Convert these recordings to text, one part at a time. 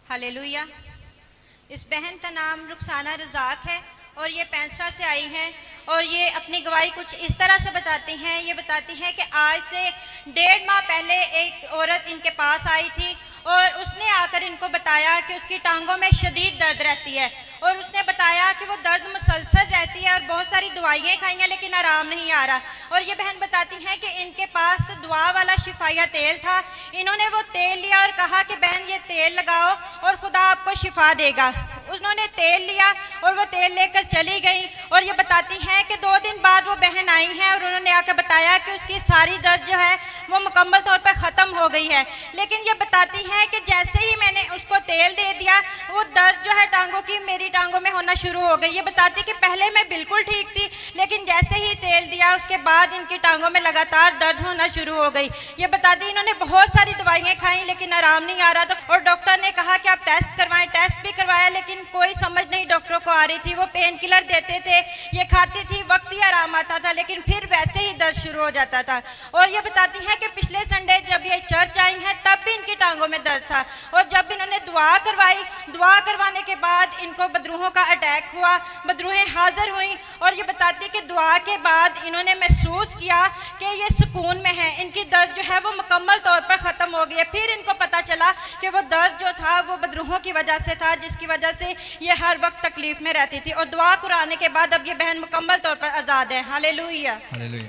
Hallelujah. इस बहन का नाम रुखसाना रज़ाक है और ये पेंसरा से आई हैं और ये अपनी गवाही कुछ इस तरह से बताती हैं। ये बताती हैं कि आज से 1.5 माह पहले एक औरत इनके पास आई थी और उसने आकर इनको बताया कि उसकी टांगों में शदीद दर्द रहती है और उसने बताया कि वो दर्द मुसलसल रहती है और बहुत सारी दवाइयाँ खाई हैं लेकिन आराम नहीं आ रहा। और ये बहन बताती हैं कि इनके पास दुआ वाला शिफाया तेल था। इन्होंने वो तेल लिया और कहा कि बहन ये तेल लगाओ और खुदा आपको शिफा देगा। उन्होंने तेल लिया और वो तेल लेकर चली गई और ये बताती हैं कि 2 दिन बाद वो बहन आई हैं और उन्होंने आकर बताया कि उसकी सारी दर्द जो है वो मुकम्मल तौर पर ख़त्म हो गई है। लेकिन ये बताती हैं कि जैसे ही मैंने उसको तेल दे दिया वो दर्द जो है टांगों की मेरी टांगों में होना शुरू हो गई। ये बताती कि पहले मैं बिल्कुल ठीक थी लेकिन जैसे ही तेल दिया उसके बाद इनकी टांगों में लगातार दर्द होना शुरू हो गई। ये बताती इन्होंने बहुत सारी दवाइयाँ खाई लेकिन आराम नहीं आ रहा था और डॉक्टर ने कहा कि आप टेस्ट करवाएं। टेस्ट भी करवाया लेकिन कोई समझ नहीं डॉक्टरों को आ रही थी। वो पेन किलर देते थे, ये खाती थी, वक्त ही आराम आता था लेकिन फिर वैसे ही दर्द शुरू हो जाता था। और ये बताती हैं कि पिछले संडे जब ये चर्च आई हैं तब भी इनकी टांगों में दर्द था और जब इन्होंने दुआ करवाई, दुआ करवाने के बाद इनको बदरूहों का अटैक हुआ, बदरूहें हाजिर हुई और ये बताती कि दुआ के बाद इन्होंने महसूस किया कि ये सुकून में है, इनकी दर्द जो है वो मुकम्मल तौर पर ख़त्म हो गई है। फिर इनको पता चला कि वो दर्द जो था वो बदरूहों की वजह से था जिसकी वजह से ये हर वक्त तकलीफ में रहती थी और दुआ कराने के बाद अब ये बहन मुकम्मल तौर पर आज़ाद है। Hallelujah hallelujah.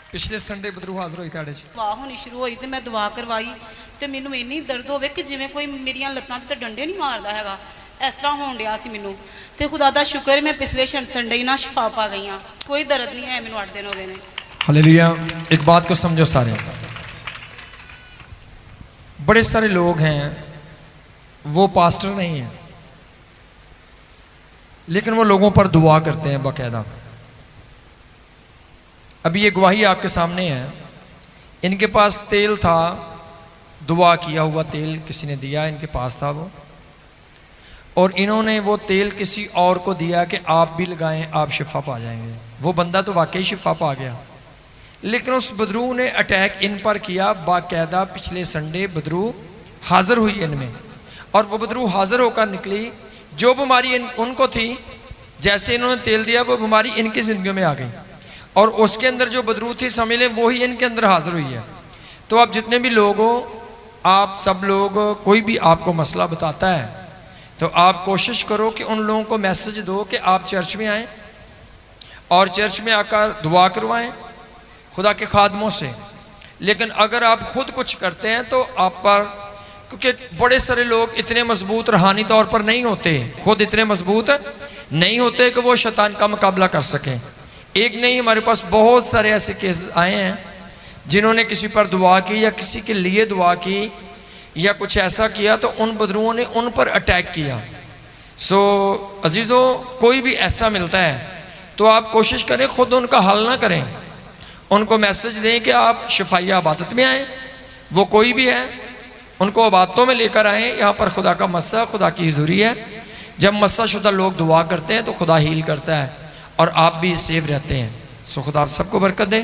पिछले संडे बदरू हाजिर हुई ताड़े दुआ होनी शुरू हुई तो मैं दुआ करवाई तो मैनू इन्नी दर्द होवे कि जिवें कोई मेरियां लत्तां ते डंडे नहीं मारदा हैगा, इस तरह होण डिया सी मैनू। ते खुदा दा शुक्र मैं पिछले संडे ही ना शिफा पा गई हाँ, कोई दर्द नहीं है मैनू 8 दिन हो गए ने। हालेलुया। एक बात को समझो सारे, बड़े सारे लोग हैं वो पास्टर नहीं है लेकिन वो लोगों पर दुआ करते हैं बाकायदा। अभी ये गवाही आपके सामने है, इनके पास तेल था, दुआ किया हुआ तेल किसी ने दिया, इनके पास था वो, और इन्होंने वो तेल किसी और को दिया कि आप भी लगाएं, आप शिफा पा जाएंगे। वो बंदा तो वाकई शिफा पा गया लेकिन उस बदरू ने अटैक इन पर किया। बाकायदा पिछले संडे बदरू हाजिर हुई इनमें और वो बदरू हाजिर होकर निकली। जो बीमारी उनको थी, जैसे इन्होंने तेल दिया वो बीमारी इनकी ज़िंदगी में आ गई और उसके अंदर जो बदरू थी समझ लें वही इनके अंदर हाजिर हुई है। तो आप जितने भी लोग हो, आप सब लोग, कोई भी आपको मसला बताता है तो आप कोशिश करो कि उन लोगों को मैसेज दो कि आप चर्च में आएँ और चर्च में आकर दुआ करवाएं खुदा के खादमों से। लेकिन अगर आप खुद कुछ करते हैं तो आप पर, क्योंकि बड़े सारे लोग इतने मजबूत रूहानी तौर पर नहीं होते, खुद इतने मजबूत नहीं होते कि वो शैतान का मुकाबला कर सकें। एक नहीं, हमारे पास बहुत सारे ऐसे केस आए हैं जिन्होंने किसी पर दुआ की या किसी के लिए दुआ की या कुछ ऐसा किया तो उन बदरुओं ने उन पर अटैक किया। सो अजीज़ों, कोई भी ऐसा मिलता है तो आप कोशिश करें खुद उनका हल ना करें, उनको मैसेज दें कि आप शिफाया इबादत में आएँ, वो कोई भी है उनको इबादतों में लेकर आएँ। यहाँ पर खुदा का मस्सा, खुदा की हुज़ूरी है। जब मस्सा शुदा लोग दुआ करते हैं तो खुदा हील करता है और आप भी सेफ रहते हैं। सो खुदा आप सबको बरकत दे।